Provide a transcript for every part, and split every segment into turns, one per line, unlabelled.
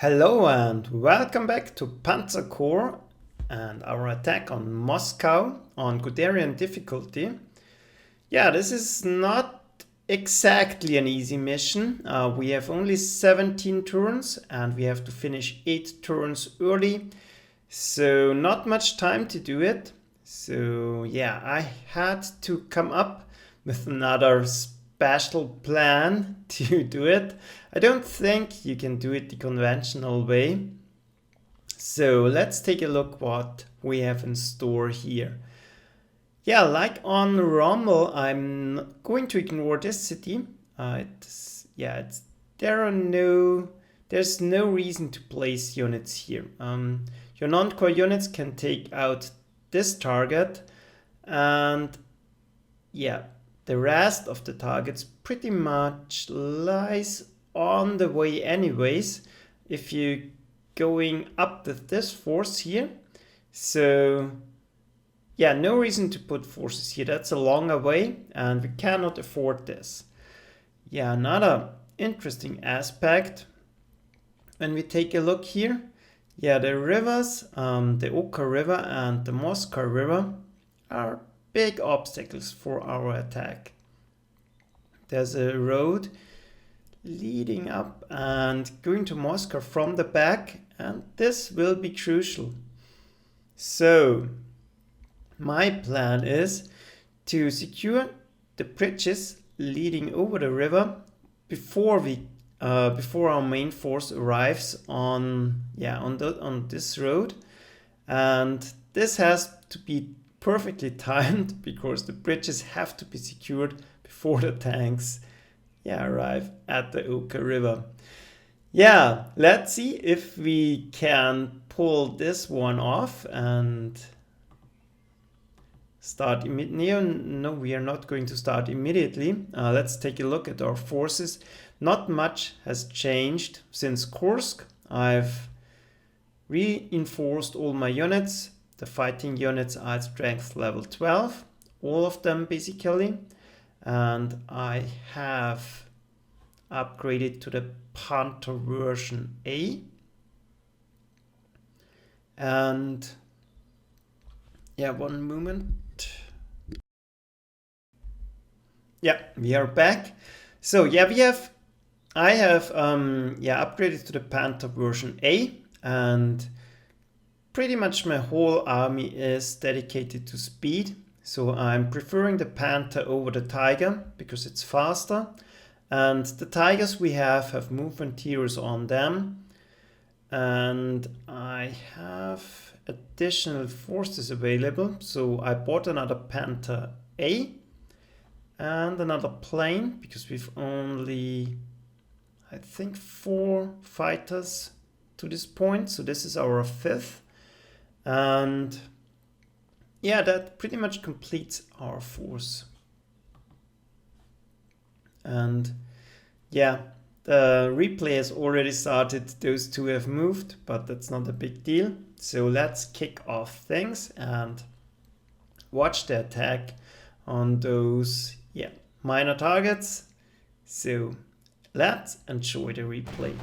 Hello and welcome back to Panzer Corps and our attack on Moscow on Guderian difficulty. Yeah, this is not exactly an easy mission. We have only 17 turns and we have to finish 8 turns early. So not much time to do it. So yeah, I had to come up with another special plan to do it. I don't think you can do it the conventional way. So let's take a look what we have in store here. Yeah, like on Rommel, I'm going to ignore this city. There's no reason to place units here. Your non-core units can take out this target, and yeah, the rest of the targets pretty much lies on the way anyways if you're going up with this force here. So yeah, no reason to put forces here. That's a longer way and we cannot afford this. Yeah, another interesting aspect when we take a look here. Yeah, the rivers, the Oka River and the Moscwa River are big obstacles for our attack. There's a road leading up and going to Moscow from the back, and this will be crucial. So my plan is to secure the bridges leading over the river before our main force arrives on this road, and this has to be perfectly timed because the bridges have to be secured before the tanks arrive at the Oka River. Yeah, let's see if we can pull this one off and start immediately. No, we are not going to start immediately. Let's take a look at our forces. Not much has changed since Kursk. I've reinforced all my units. The fighting units are at strength level 12, all of them basically, and I have upgraded to the Panther version A. And yeah, one moment. Yeah, we are back. So yeah, I have upgraded to the Panther version A, and pretty much my whole army is dedicated to speed. So I'm preferring the Panther over the Tiger because it's faster. And the Tigers we have movement tiers on them. And I have additional forces available. So I bought another Panther A and another plane because we've only, I think, 4 fighters to this point. So this is our 5th. And yeah, that pretty much completes our force. And yeah, the replay has already started. Those two have moved, but that's not a big deal. So let's kick off things and watch the attack on those minor targets. So let's enjoy the replay.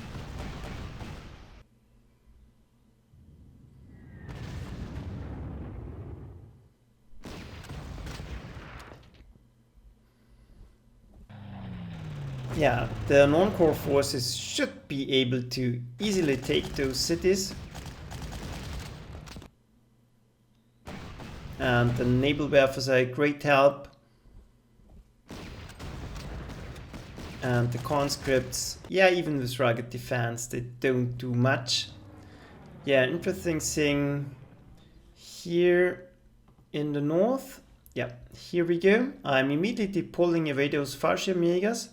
Yeah, the non-core forces should be able to easily take those cities. And the naval Wehrmacht are a great help. And the conscripts, even with rugged defense, they don't do much. Yeah, interesting thing here in the north. Yeah, here we go. I'm immediately pulling away those Fallschirmjägers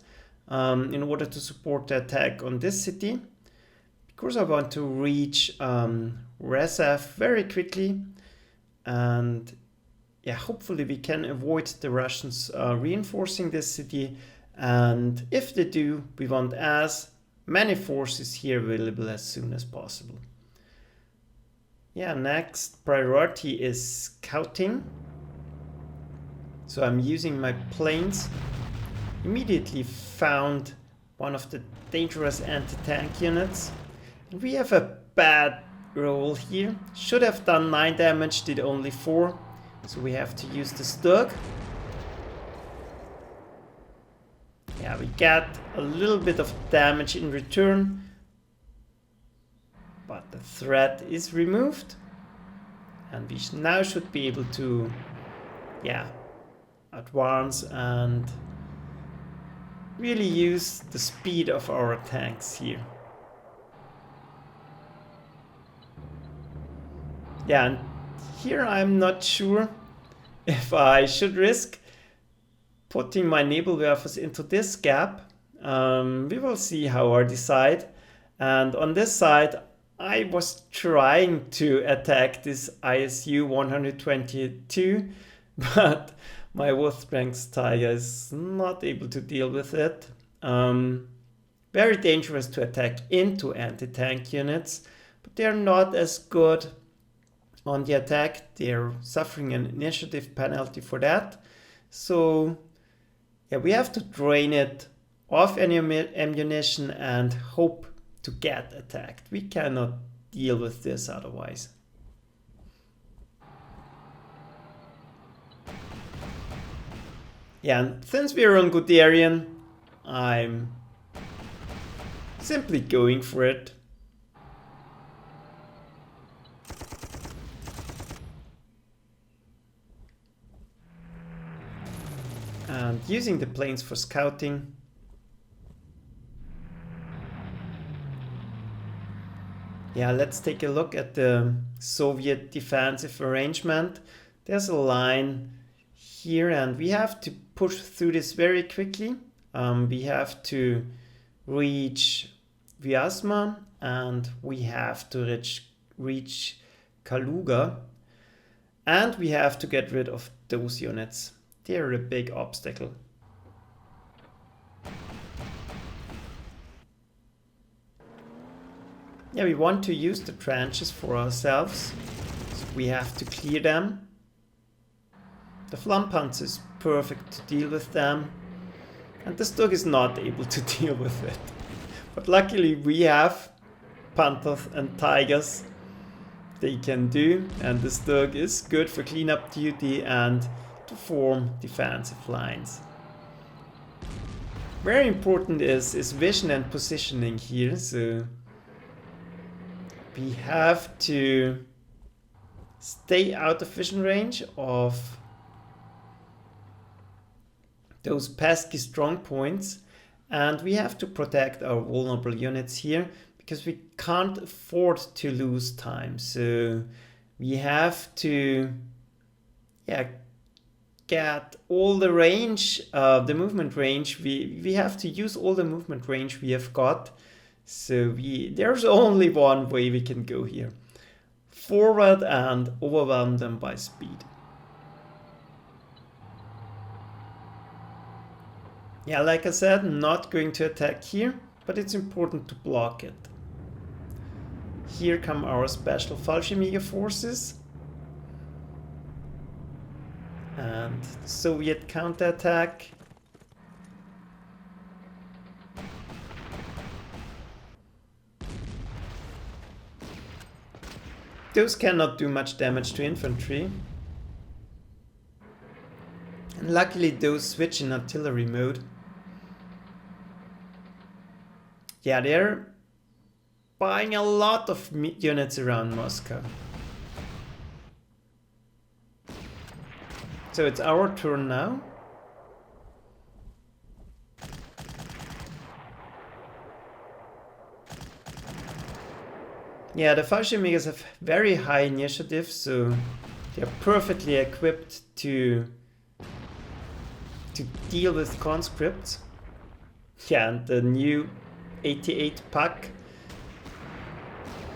in order to support the attack on this city, because I want to reach Rezav very quickly, and hopefully we can avoid the Russians reinforcing this city, and if they do, we want as many forces here available as soon as possible. Yeah, next priority is scouting, so I'm using my planes. Immediately found one of the dangerous anti-tank units We have a bad roll here. Should have done 9 damage, did only 4. So we have to use the Stug. Yeah, we get a little bit of damage in return. But the threat is removed. And we now should be able to, yeah, advance and really use the speed of our tanks here. Yeah, and here I'm not sure if I should risk putting my Nebelwerfers into this gap. We will see how I decide. And on this side, I was trying to attack this ISU 122, but my Wolfspreng's Tiger is not able to deal with it. Very dangerous to attack into anti-tank units, but they're not as good on the attack. They're suffering an initiative penalty for that. So yeah, we have to drain it of any ammunition and hope to get attacked. We cannot deal with this otherwise. Yeah, and since we're on Guderian, I'm simply going for it. And using the planes for scouting. Yeah, let's take a look at the Soviet defensive arrangement. There's a line here and we have to push through this very quickly. We have to reach Vyazma and we have to reach Kaluga. And we have to get rid of those units. They're a big obstacle. Yeah, we want to use the trenches for ourselves. So we have to clear them. The Flampanzer is perfect to deal with them. And the Stug is not able to deal with it. But luckily we have Panthers and Tigers they can do. And the Stug is good for cleanup duty and to form defensive lines. Very important is vision and positioning here. So we have to stay out of vision range of those pesky strong points, and we have to protect our vulnerable units here because we can't afford to lose time. So we have to get all the range, the movement range. We have to use all the movement range we have got. So there's only one way we can go here. Forward and overwhelm them by speed. Yeah, like I said, not going to attack here, but it's important to block it. Here come our special Fallschirmjäger forces. And the Soviet counterattack. Those cannot do much damage to infantry. And luckily those switch in artillery mode. Yeah, they're buying a lot of units around Moscow. So it's our turn now. Yeah, the Fallschirmjägers have very high initiative, so they're perfectly equipped to deal with conscripts. Yeah, and the new 88 pack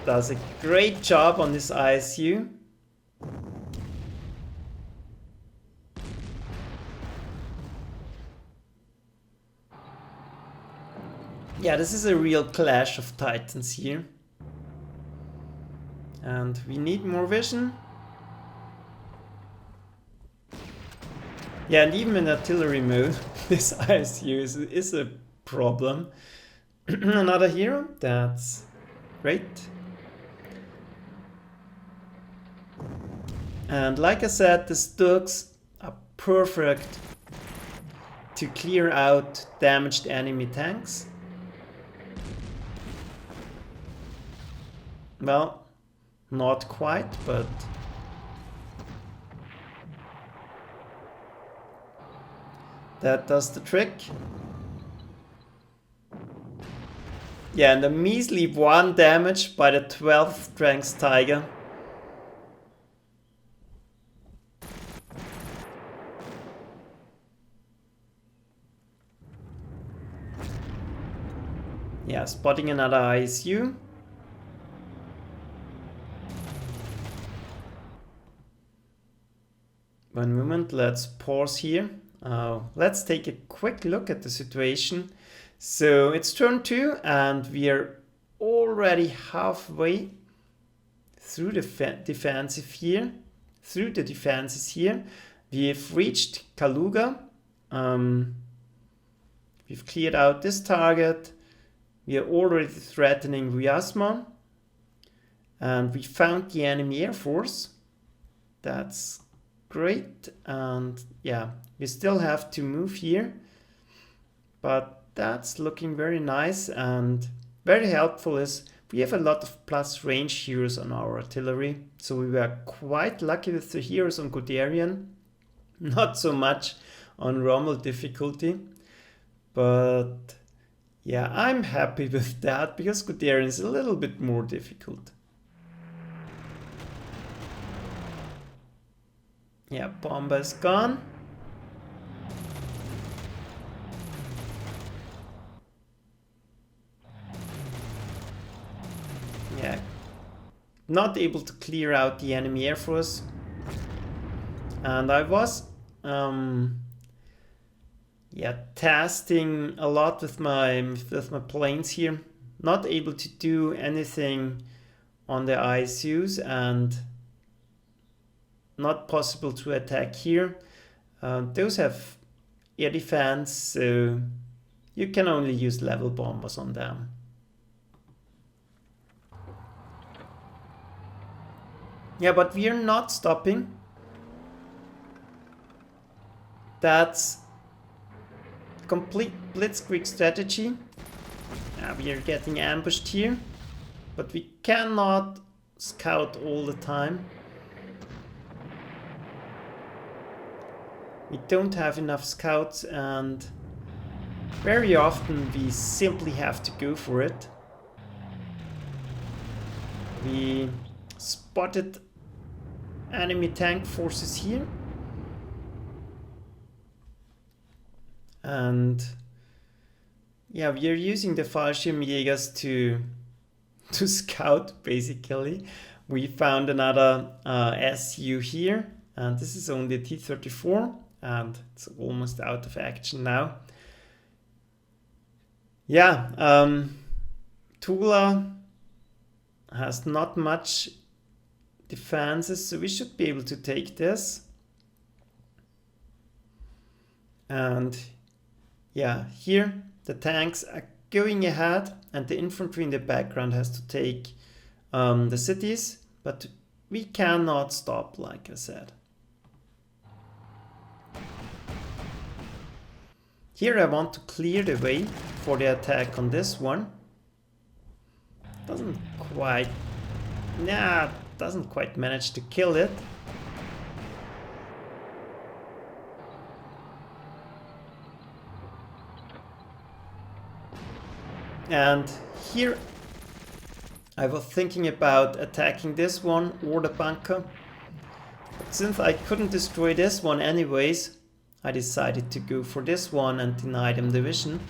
does a great job on this ISU. Yeah, this is a real clash of titans here. And we need more vision. Yeah, and even in artillery mode, this ISU is a problem. Another hero, that's Great. And like I said, the Stugs are perfect to clear out damaged enemy tanks. Well, not quite, but that does the trick. Yeah, and a measly 1 damage by the 12th strength Tiger. Yeah, spotting another ISU. One moment, let's pause here. Let's take a quick look at the situation. So it's turn 2 and we are already halfway through the defensive here. Through the defenses here. We've reached Kaluga. We've cleared out this target. We are already threatening Vyazma. And we found the enemy air force. That's great. And yeah, we still have to move here. But that's looking very nice, and very helpful is we have a lot of plus range heroes on our artillery. So we were quite lucky with the heroes on Guderian. Not so much on Rommel difficulty. But yeah, I'm happy with that because Guderian is a little bit more difficult. Yeah, bomber is gone. Yeah, not able to clear out the enemy air force. And I was testing a lot with my planes here. Not able to do anything on the ISUs and not possible to attack here. Those have air defense, so you can only use level bombers on them. Yeah, but we are not stopping. That's complete blitzkrieg strategy. We are getting ambushed here, but we cannot scout all the time. We don't have enough scouts, and very often we simply have to go for it. We spotted enemy tank forces here. And yeah, we are using the Fallschirmjägers to scout, basically. We found another SU here, and this is only a T-34, and it's almost out of action now. Yeah, Tula has not much defenses, so we should be able to take this. And yeah, here the tanks are going ahead and the infantry in the background has to take the cities, but we cannot stop, like I said. Here I want to clear the way for the attack on this one. Doesn't quite manage to kill it. And here I was thinking about attacking this one or the bunker. But since I couldn't destroy this one anyways, I decided to go for this one and deny them the vision.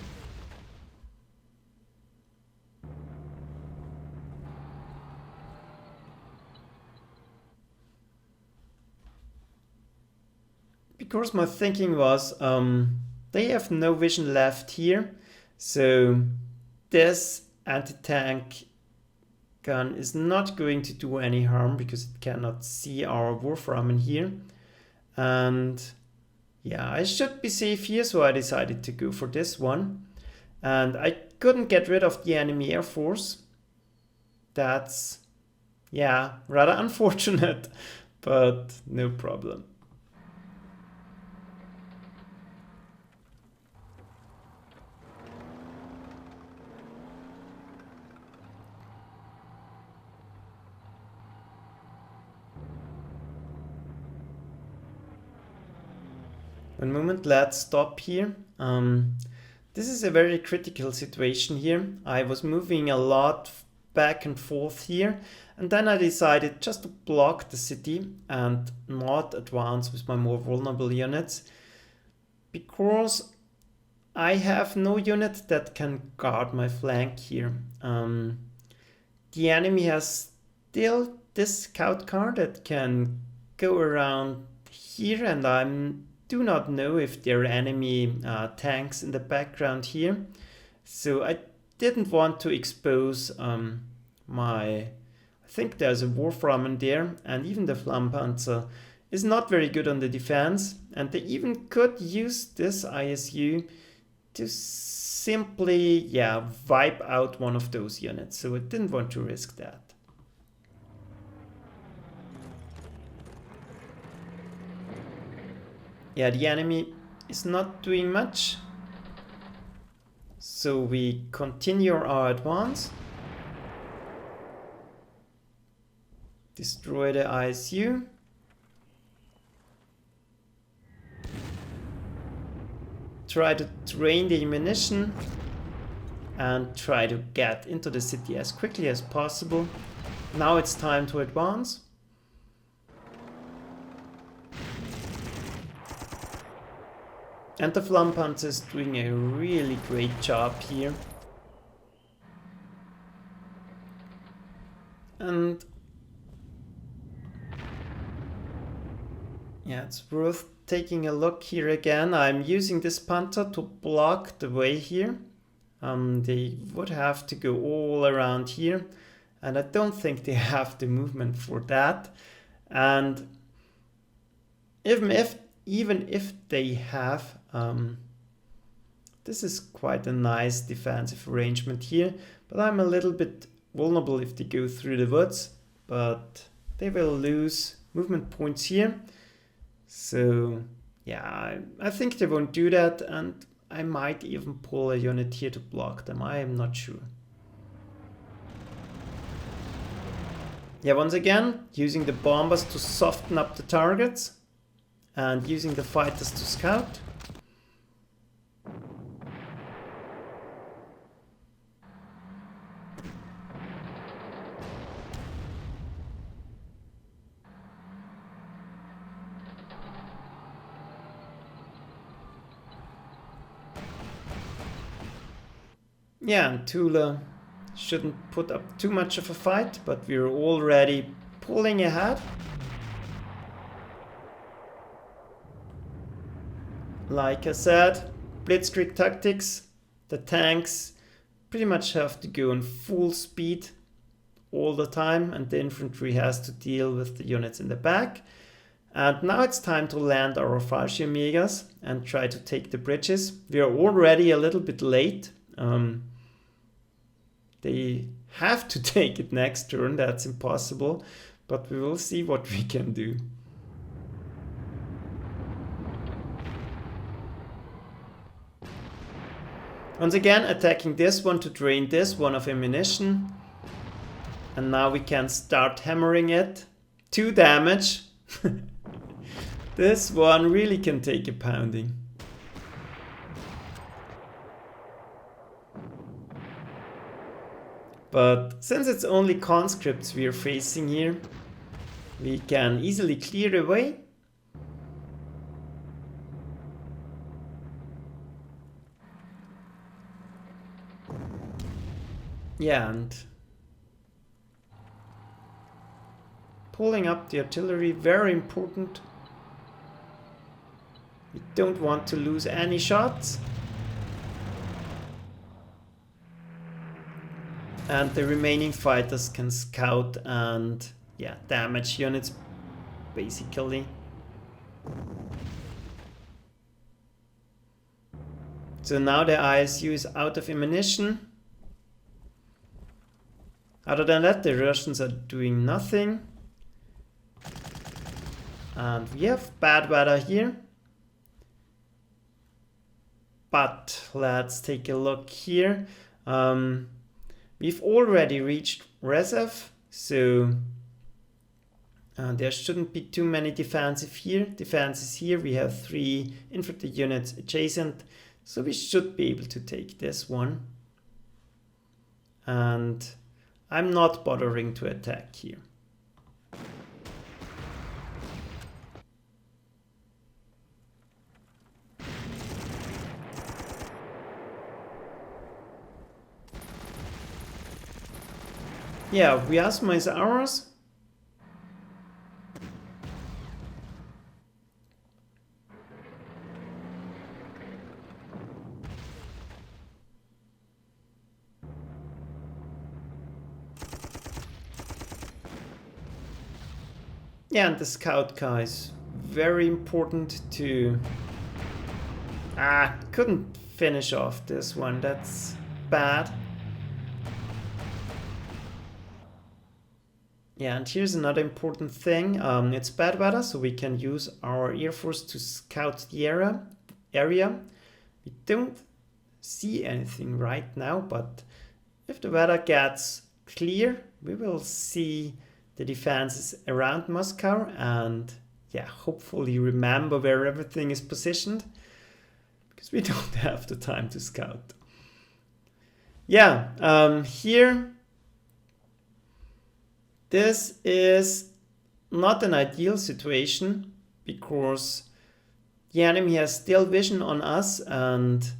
Because my thinking was, they have no vision left here, so this anti-tank gun is not going to do any harm because it cannot see our Wolframen here. And yeah, I should be safe here, so I decided to go for this one. And I couldn't get rid of the enemy air force. That's, yeah, rather unfortunate, but no problem. One moment, let's stop here. This is a very critical situation here. I was moving a lot back and forth here, and then I decided just to block the city and not advance with my more vulnerable units, because I have no unit that can guard my flank here. The enemy has still this scout car that can go around here, and I do not know if there are enemy tanks in the background here. So I didn't want to expose I think there's a Warframen there, and even the Flammpanzer is not very good on the defense, and they even could use this ISU to simply, yeah, wipe out one of those units. So I didn't want to risk that. Yeah, the enemy is not doing much. So we continue our advance. Destroy the ISU. Try to drain the ammunition and try to get into the city as quickly as possible. Now it's time to advance. And the Flammpanzer is doing a really great job here. And yeah, it's worth taking a look here again. I'm using this Panther to block the way here. They would have to go all around here, and I don't think they have the movement for that. And even if they have, this is quite a nice defensive arrangement here, but I'm a little bit vulnerable if they go through the woods, but they will lose movement points here. So yeah, I think they won't do that, and I might even pull a unit here to block them. I am not sure. Yeah, once again, using the bombers to soften up the targets and using the fighters to scout. Yeah, and Tula shouldn't put up too much of a fight, but we're already pulling ahead. Like I said, blitzkrieg tactics, the tanks pretty much have to go on full speed all the time, and the infantry has to deal with the units in the back. And now it's time to land our Fallschirmjägers and try to take the bridges. We are already a little bit late. They have to take it next turn, that's impossible, but we will see what we can do. Once again, attacking this one to drain this one of ammunition. And now we can start hammering it. 2 damage. This one really can take a pounding. But since it's only conscripts we are facing here, we can easily clear away. Yeah, and pulling up the artillery, very important. We don't want to lose any shots. And the remaining fighters can scout and, yeah, damage units, basically. So now the ISU is out of ammunition. Other than that, the Russians are doing nothing. And we have bad weather here. But let's take a look here. We've already reached Rezev, so there shouldn't be too many defenses here. We have 3 infantry units adjacent, so we should be able to take this one. And I'm not bothering to attack here. Yeah, Vyazma is ours. Yeah, and the scout car is very important to... couldn't finish off this one, that's bad. Yeah, and here's another important thing. It's bad weather, so we can use our Air Force to scout the area. We don't see anything right now, but if the weather gets clear, we will see the defenses around Moscow and yeah, hopefully remember where everything is positioned, because we don't have the time to scout. Yeah, here, this is not an ideal situation because the enemy has still vision on us and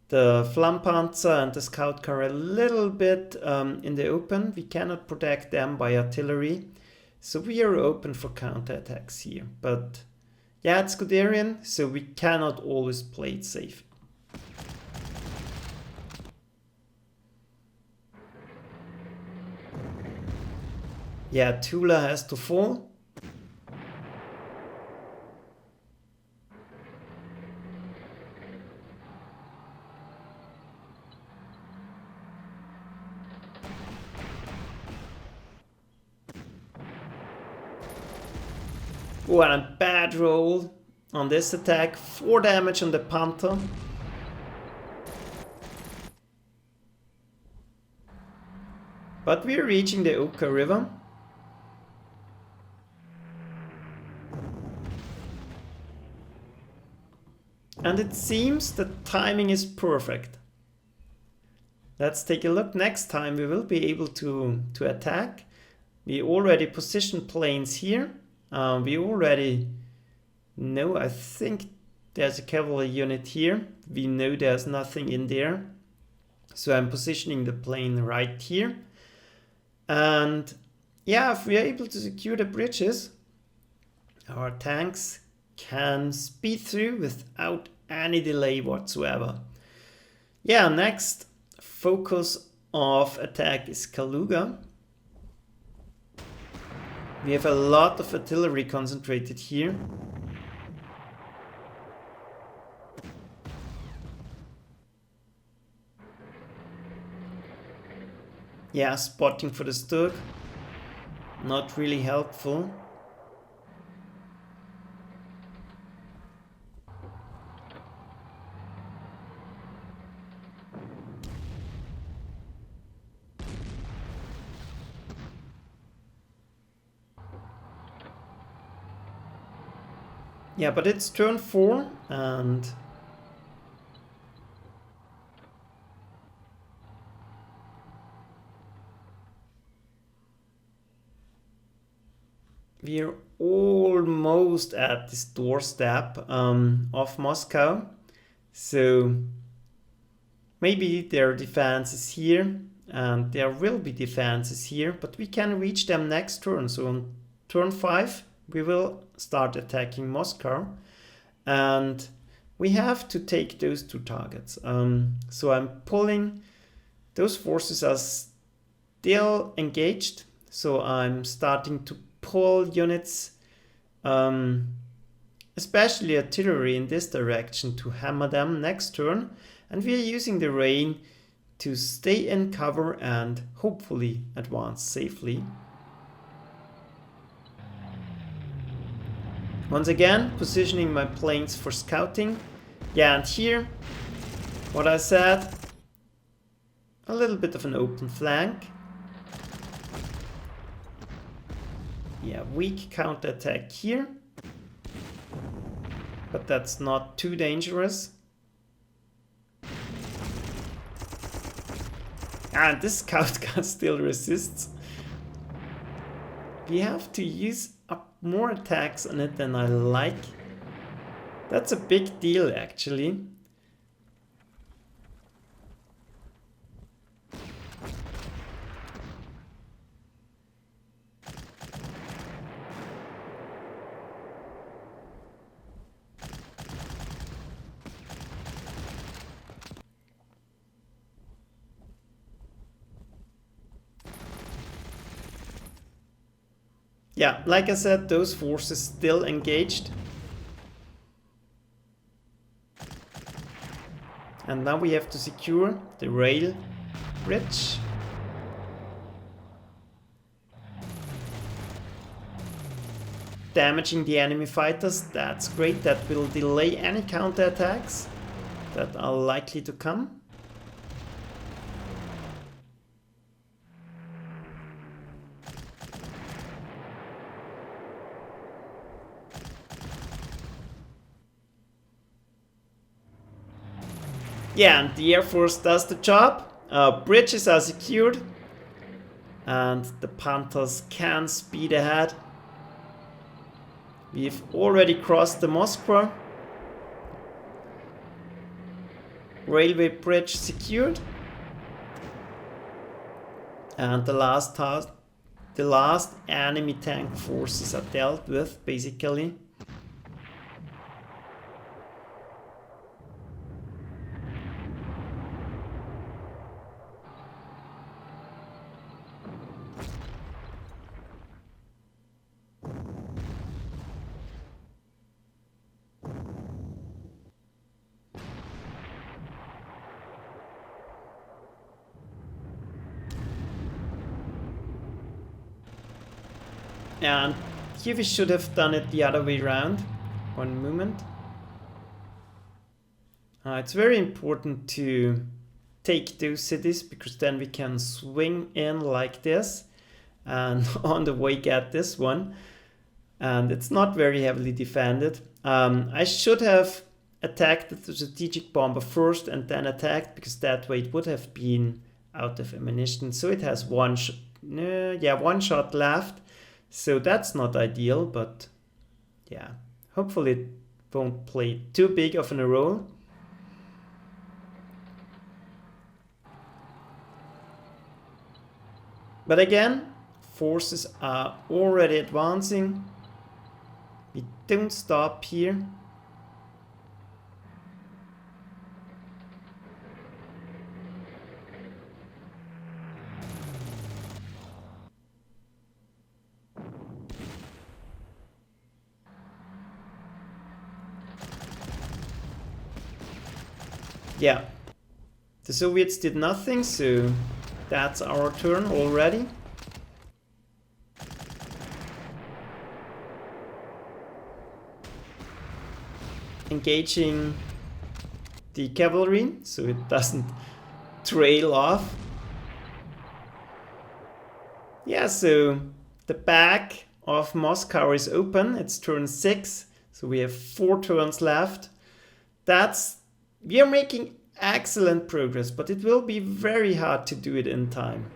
the Flammpanzer and the scout car are a little bit in the open. We cannot protect them by artillery, so we are open for counterattacks here. But yeah, it's Guderian, so we cannot always play it safe. Yeah, Tula has to fall. Oh, and a bad roll on this attack. 4 damage on the Panther. But we're reaching the Oka River. And it seems the timing is perfect. Let's take a look. Next time we will be able to attack. We already positioned planes here. We already know, I think there's a cavalry unit here. We know there's nothing in there. So I'm positioning the plane right here. And yeah, if we are able to secure the bridges, our tanks can speed through without any delay whatsoever. Yeah, next focus of attack is Kaluga. We have a lot of artillery concentrated here. Yeah, spotting for the Sturg. Not really helpful. Yeah, but it's turn 4 and we're almost at this doorstep of Moscow. So maybe there are defenses here and there will be defenses here, but we can reach them next turn. So on turn 5 we will start attacking Moscow and we have to take those 2 targets. So I'm pulling, those forces are still engaged, so I'm starting to pull units, especially artillery in this direction, to hammer them next turn, and we are using the rain to stay in cover and hopefully advance safely. Once again, positioning my planes for scouting. Yeah, and here, what I said, a little bit of an open flank. Yeah, weak counterattack here. But that's not too dangerous. And this scout car still resists. We have to use up more attacks on it than I like. That's a big deal, actually. Yeah, like I said, those forces still engaged. And now we have to secure the rail bridge. Damaging the enemy fighters, that's great. That will delay any counterattacks that are likely to come. Yeah, and the Air Force does the job. Bridges are secured. And the Panthers can speed ahead. We've already crossed the Moscwa. Railway bridge secured. And the last enemy tank forces are dealt with, basically. And here we should have done it the other way around. One moment. It's very important to take those cities because then we can swing in like this and on the way get this one. And it's not very heavily defended. I should have attacked the strategic bomber first and then attacked because that way it would have been out of ammunition. So it has one shot left. So that's not ideal, but yeah, hopefully it won't play too big of a role. But again, forces are already advancing. We don't stop here. Yeah, the Soviets did nothing, so that's our turn already. Engaging the cavalry, so it doesn't trail off. Yeah, so the back of Moscow is open. It's turn 6, so we have 4 turns left. We are making excellent progress, but it will be very hard to do it in time.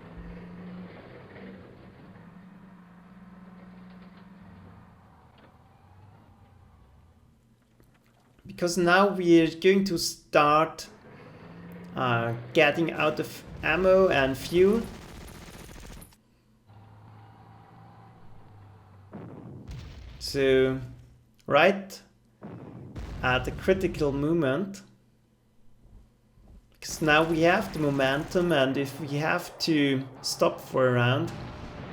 Because now we are going to start getting out of ammo and fuel. So, right at the critical moment. Because now we have the momentum, and if we have to stop for a round,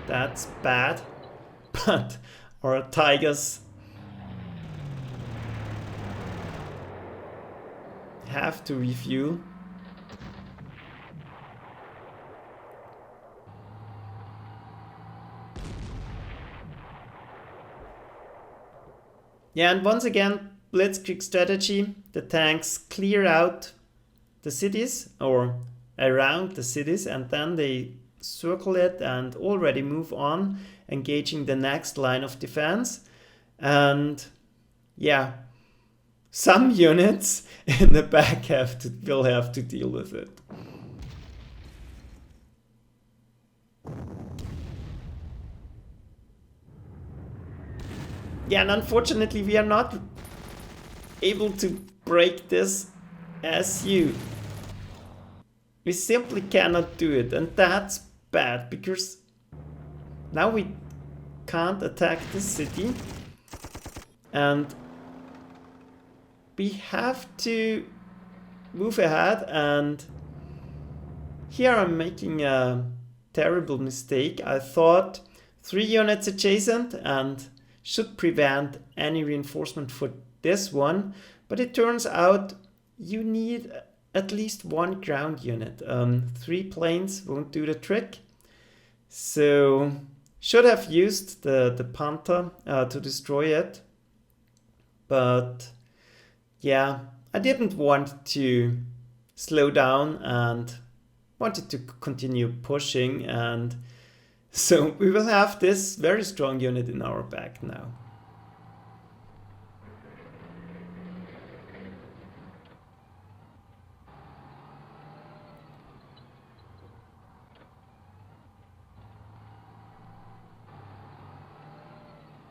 that's bad. But our Tigers have to refuel. Yeah, and once again, blitzkrieg strategy. The tanks clear out the cities or around the cities, and then they circle it and already move on, engaging the next line of defense. And yeah, some units in the back will have to deal with it. Yeah, and unfortunately we are not able to break this SU. We simply cannot do it, and that's bad because now we can't attack the city, and we have to move ahead. And here I'm making a terrible mistake. I thought 3 units adjacent and should prevent any reinforcement for this one, but it turns out you need at least 1 ground unit. 3 planes won't do the trick, so should have used the Panther to destroy it, but yeah, I didn't want to slow down and wanted to continue pushing, and so we will have this very strong unit in our back now.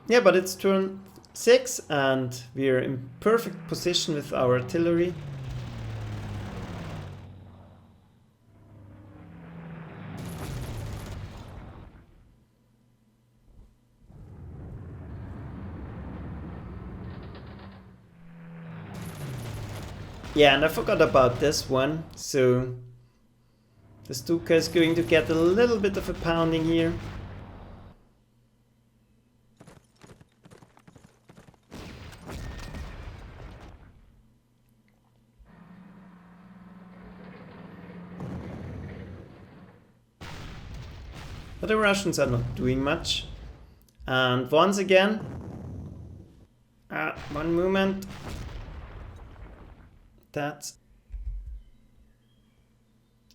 Yeah, but it's turn 6 and we're in perfect position with our artillery. Yeah, and I forgot about this one, so the Stuka is going to get a little bit of a pounding here. But the Russians are not doing much. And once again, one moment. That's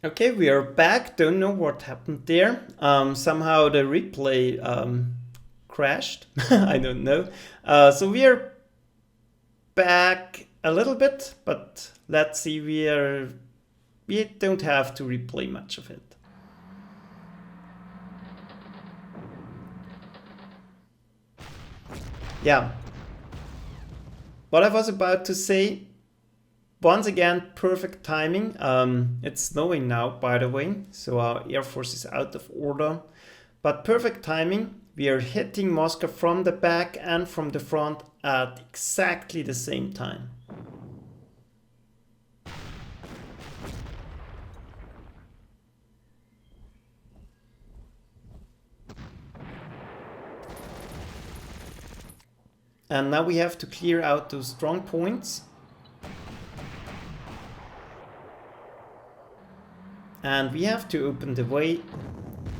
okay. We are back. Don't know what happened there. Somehow the replay crashed. I don't know. So we are back a little bit, but let's see. We don't have to replay much of it. Yeah. What I was about to say. Once again, perfect timing. It's snowing now, by the way, so our air force is out of order. But perfect timing. We are hitting Moscow from the back and from the front at exactly the same time. And now we have to clear out those strong points. And we have to open the way,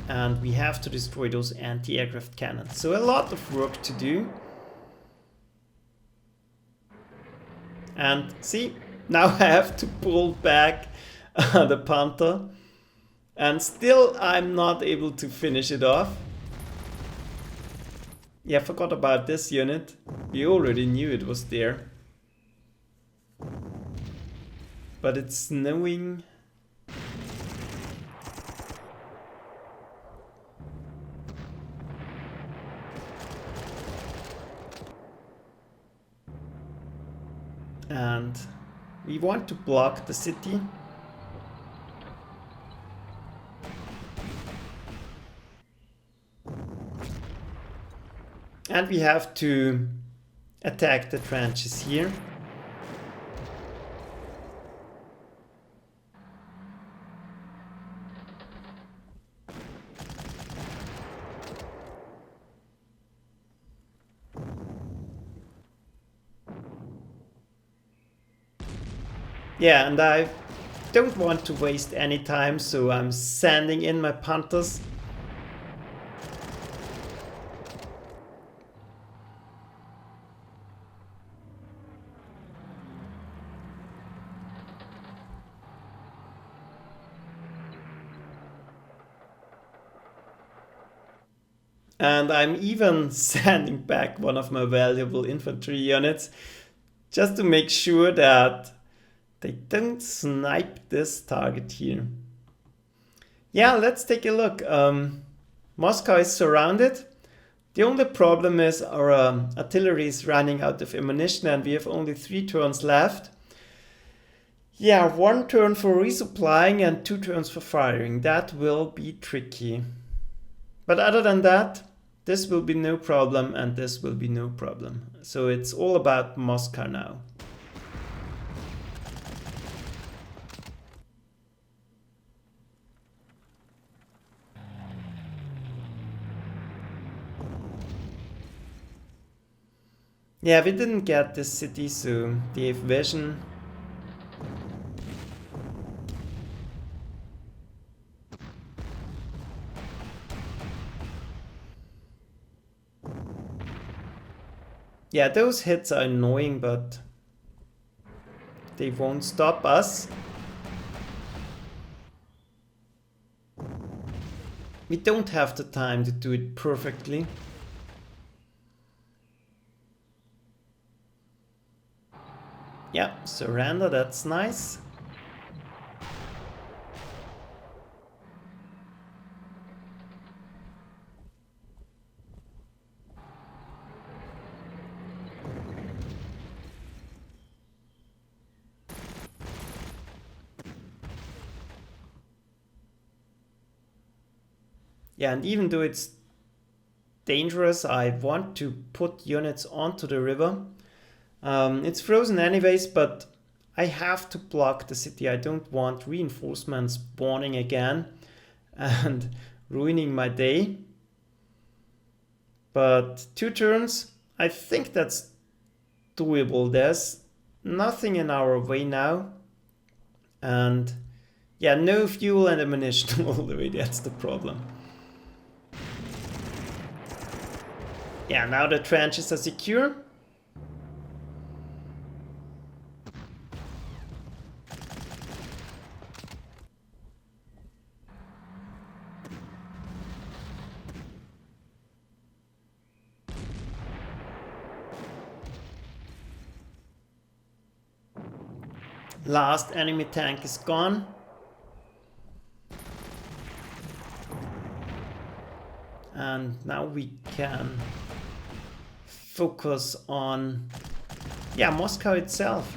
and we have to destroy those anti-aircraft cannons. So a lot of work to do. And see, now I have to pull back the Panther. And still I'm not able to finish it off. Yeah, I forgot about this unit. We already knew it was there. But it's snowing. And we want to block the city. And we have to attack the trenches here. Yeah, and I don't want to waste any time, so I'm sending in my Panthers. And I'm even sending back one of my valuable infantry units just to make sure that they don't snipe this target here. Yeah, let's take a look. Moscow is surrounded. The only problem is our artillery is running out of ammunition and we have only 3 turns left. Yeah, 1 turn for resupplying and 2 turns for firing. That will be tricky. But other than that, this will be no problem and this will be no problem. So it's all about Moscow now. Yeah, we didn't get this city, so they have vision. Yeah, those hits are annoying, but they won't stop us. We don't have the time to do it perfectly. Yeah, surrender, that's nice. Yeah, and even though it's dangerous, I want to put units onto the river. It's frozen anyways, but I have to block the city. I don't want reinforcements spawning again and ruining my day. But 2 turns, I think that's doable. There's nothing in our way now. And yeah, no fuel and ammunition all the way, that's the problem. Yeah, now the trenches are secure. Last enemy tank is gone. And now we can focus on, yeah, Moscow itself.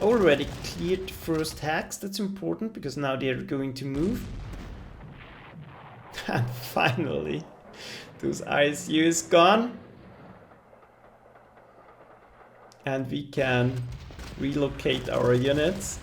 Already cleared first hacks, that's important because now they're going to move. And finally, those ISU is gone. And we can relocate our units.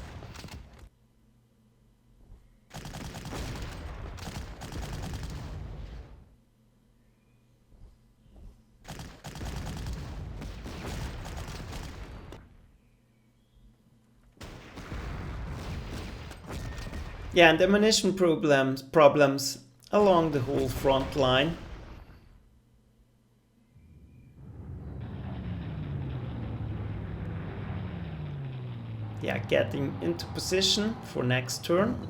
Yeah, and ammunition problems along the whole front line. Yeah, getting into position for next turn.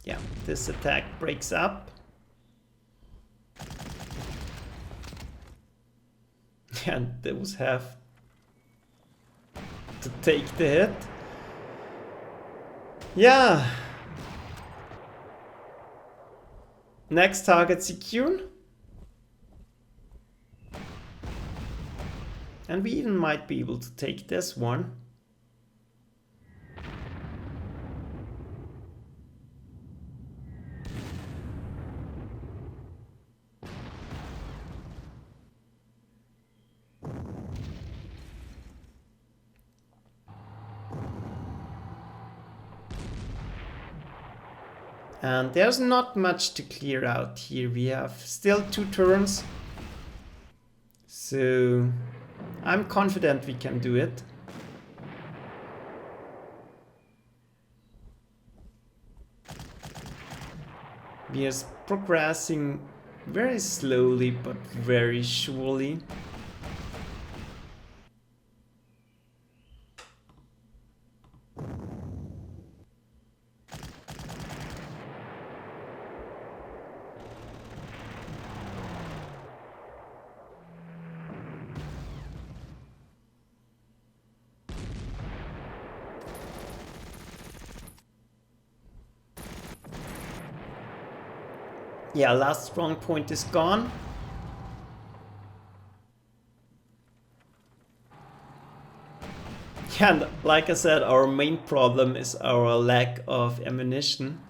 Yeah, this attack breaks up. And those have to take the hit. Yeah. Next target secure. And we even might be able to take this one. And there's not much to clear out here. We have still 2 turns. So I'm confident we can do it. We are progressing very slowly but very surely. Yeah, last strong point is gone. Yeah, and like I said, our main problem is our lack of ammunition.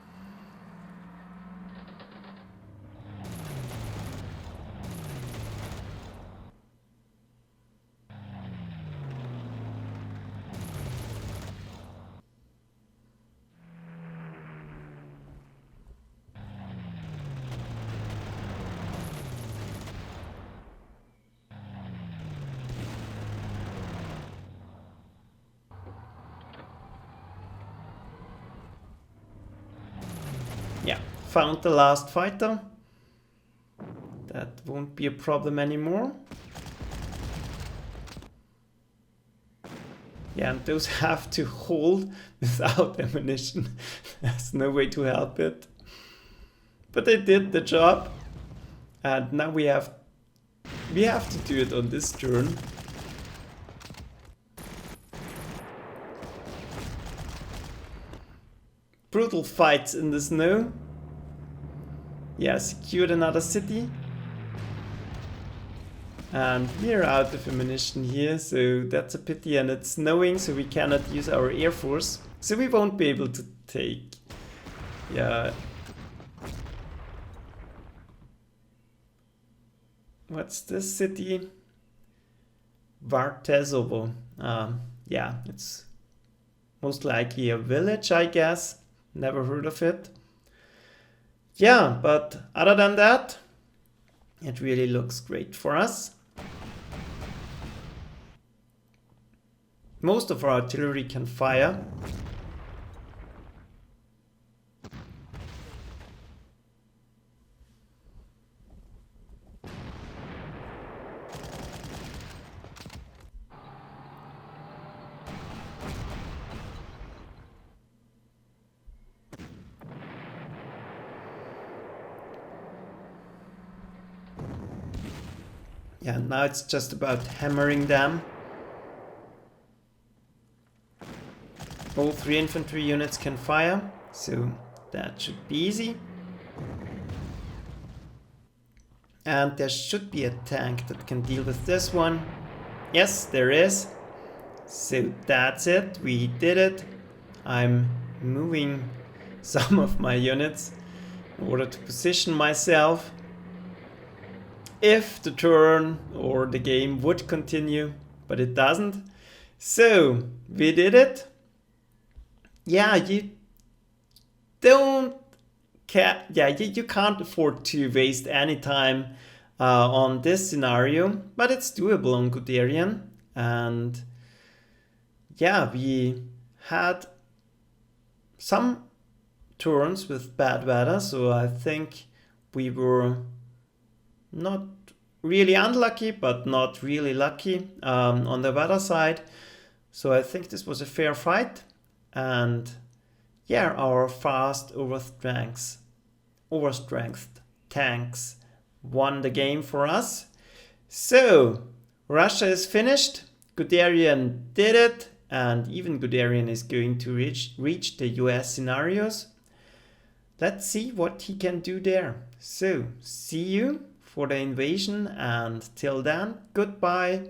Yeah, found the last fighter. That won't be a problem anymore. Yeah, and those have to hold without ammunition. There's no way to help it. But they did the job. And now we have to do it on this turn. Brutal fights in the snow. Yeah, secured another city. And we're out of ammunition here, so that's a pity, and it's snowing, so we cannot use our air force. So we won't be able to take... Yeah. What's this city? Vartezovo. Yeah, it's most likely a village, I guess. Never heard of it. Yeah, but other than that, it really looks great for us. Most of our artillery can fire. Yeah, now it's just about hammering them. All 3 infantry units can fire, so that should be easy. And there should be a tank that can deal with this one. Yes, there is. So that's it, we did it. I'm moving some of my units in order to position myself. If the turn or the game would continue, but it doesn't. So, we did it. Yeah, you don't care. Yeah, you can't afford to waste any time on this scenario, but it's doable on Guderian. And yeah, we had some turns with bad weather, so I think we were not really unlucky, but not really lucky on the weather side. So I think this was a fair fight. And yeah, our fast overstrength tanks won the game for us. So Russia is finished. Guderian did it. And even Guderian is going to reach the US scenarios. Let's see what he can do there. So see you for the invasion, and till then, goodbye.